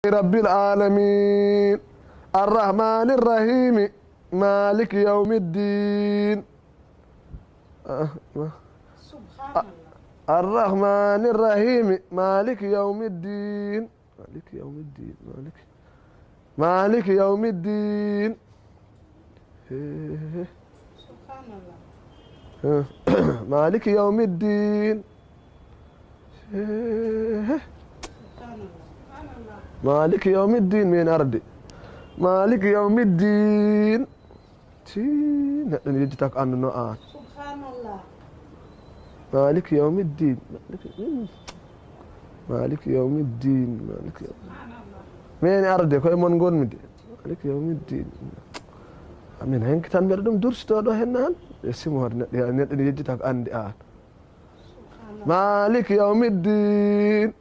رب العالمين الرحمن الرحيم مالك يوم الدين سبحان الله. الرحمن الرحيم مالك يوم الدين مالك يوم الدين سبحان الله. مالك يوم الدين سبحان الله. مالك يوم الدين من أرضي مالك يوم الدين نجتك عن النقاط سبحان الله. مالك يوم الدين مالك يوم الدين مالك يوم من أرضي كوي من قول مدي مالك يوم الدين من هنك تنبردم درس تودو هنان اسمه يعني نجتك عن النقاط مالك يوم الدين